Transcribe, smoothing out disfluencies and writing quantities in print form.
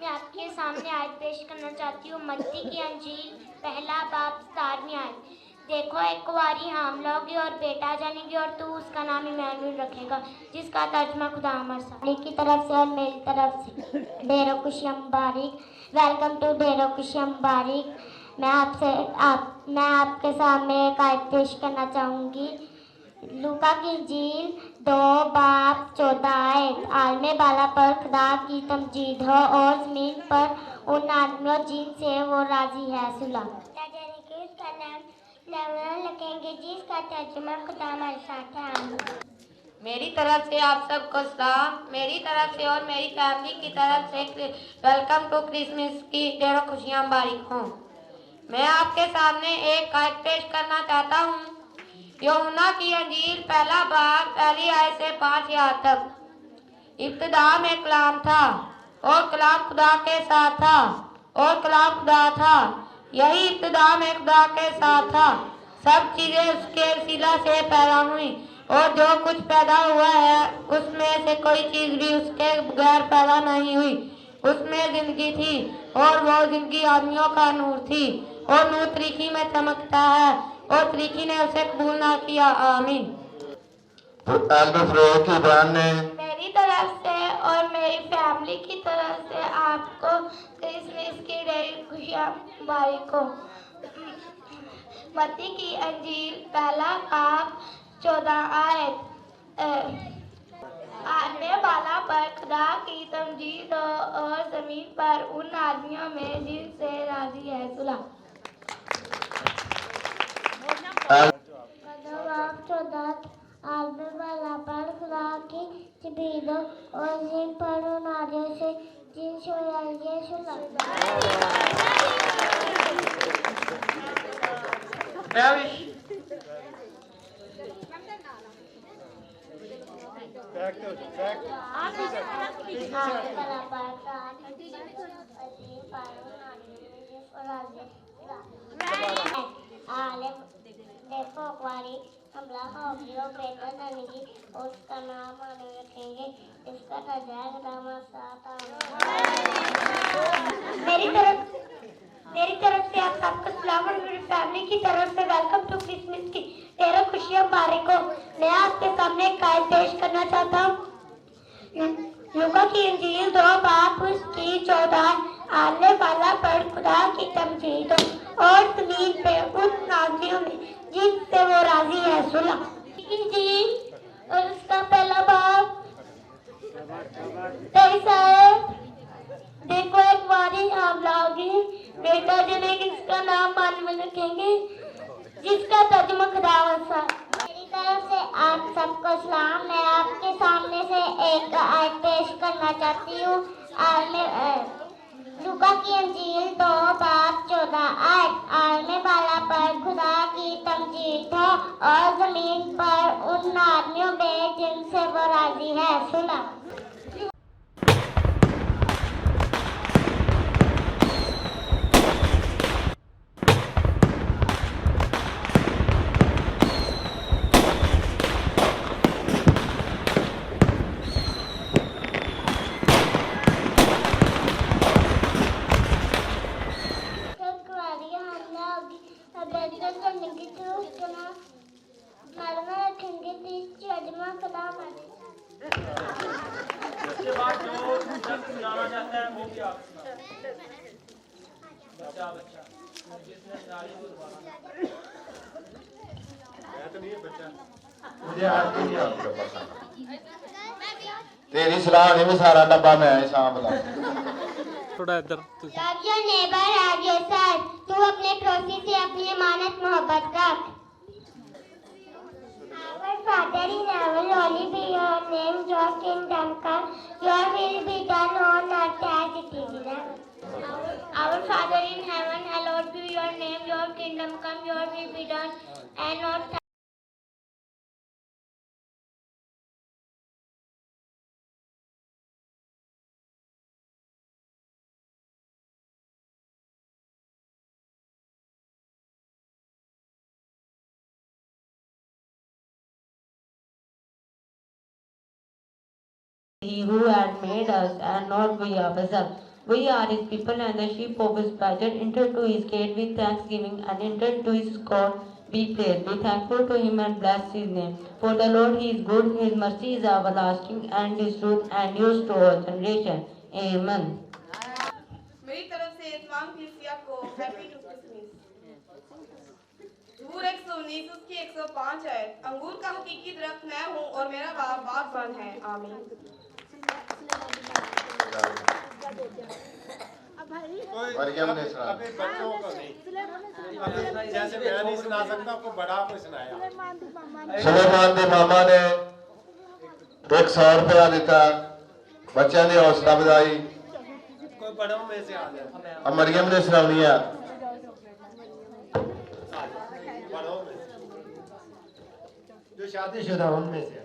मैं आपके सामने आयत पेश करना चाहती हूँ। मत्ती की अंजील पहला बाब 17वीं आयत। देखो, एक कुंवारी हामला होगी और बेटा जानेगी और तू उसका नाम इमानुएल रखेगा, जिसका तर्जुमा खुदा हमारे साथ की तरफ से और मेरी तरफ से ढेरों खुशियाँ मुबारक। वेलकम टू ढेरों खुशियाँ मुबारक। मैं आपके सामने एक आयत पेश करना चाहूँगी। लूका की इंजील 2 बाब 14 आयत। आलमे बाला पर खुदा की तमजीद हो और जमीन पर उन आदमियों जिनसे वो राजी है। सुलह लिखेंगे जिसका तर्जुमा खुदा हमारे साथ है। मेरी तरफ से आप सबको सलाम। मेरी तरफ से और मेरी फैमिली की तरफ से वेलकम टू क्रिसमस की ढेरों खुशियाँ मुबारक हों। मैं आपके सामने एक आयत पेश करना चाहता हूँ। यूहन्ना की अंजील पहला बाब पहली आयत से 5 आयत तक। इब्तिदा में कलाम था और कलाम खुदा के साथ था और कलाम खुदा था। यही इब्तिदा में खुदा के साथ था। सब चीजें उसके वसीला से पैदा हुई और जो कुछ पैदा हुआ है उसमें से कोई चीज भी उसके बगैर पैदा नहीं हुई। उसमें जिंदगी थी और वो जिंदगी आदमियों का नूर थी और नूर तरीकी में चमकता है और तरीकी ने उसे कबूल ना किया। आमीन। मेरी तरफ से और मेरी फैमिली की तरफ से आपको क्रिसमस की ढेर खुशियाँ मुबारक हो। मत्ती की अंजील पहला बाब 14 आयत। आने वाला पर खुदा की तमजीद हो और जमीन पर उन आदमियों में जिनसे राजी है। सुलह आलमे वाला पर खुदा की तमजीद हो और जमीन पर उन आदमियों से जिनसे राजी है। सुलह देखो, कुंवारी हमला होगी और बेटा जानेगी और उसका नाम इमानुएल रखेंगे, इसका तर्जुमा खुदा हमारे साथ है। मेरी तरफ से आप सबको सलाम और मेरी फैमिली की तरफ से वेलकम टू क्रिसमस की ढेरों खुशियाँ मुबारक हो। मैं आपके सामने एक आयत पेश करना चाहता हूँ। लूका की इंजील 2 बाब उसकी 14 आने वाला पर खुदा की तमजीद हो और जमीन पे उन आदमियों में जिनसे वो राजी है। सुलह इंजील और उसका पहला बाब 23 आयत। देखो, एक वारी आमला होगी, बेटा जनेगी, इसका नाम इमानुएल रखेंगे, जिसका तर्जुमा खुदा वसा। मेरी तरफ से आप सबको सलाम। मैं आपके सामने से एक आयत पेश करना चाहती हूँ। लूका की अंजील 2 बाब 14 आयत। आलमे वाला पर खुदा की तमजीद हो और जमीन पर उन आदमियों में जिनसे वो राजी है। सुना उसके बाद जो जाना चाहता है वो भी आप बच्चा जिसने मुझे आज भी नहीं आपके पास तेरी सलाह नहीं मैं सारा डब्बा मैं शाम ला थोड़ा इधर Love your neighbor as yourself. तू अपने पड़ोसी से अपनी अमानत मोहब्बत रख। Our Father in heaven, holy be your name. Your kingdom come. Your will be done on earth as it is in heaven. Our Father in heaven, hallowed be your name. Your kingdom come. Your will be done and on earth. He who had made us and not we ourselves. We are his people and the sheep of his pasture. Enter to his gate with thanksgiving and enter to his court with praise. Be thankful to him and bless his name. For the Lord he is good, his mercy is everlasting, and his truth endures to all generation. Amen. मेरी तरफ से तमाम Chrystia को happy to Christmas. ज़बूर 119 उसकी 105 है। अंगूर का हकीकी दरख्त मैं हूँ और मेरा बाप बागबान है। आमीन। मरियम ने सुना। अभी बच्चों को नहीं, अभी जैसे मैं नहीं सुना सकता, आपको बड़ा को सुनाया। सुलेमान के मामा ने 100 रुपया दिता, बच्चों की हौसला बधाई। कोई बड़ों में से आ जाए। अब मरियम ने सुनानी है। बड़ों में जो शादीशुदा उनमें से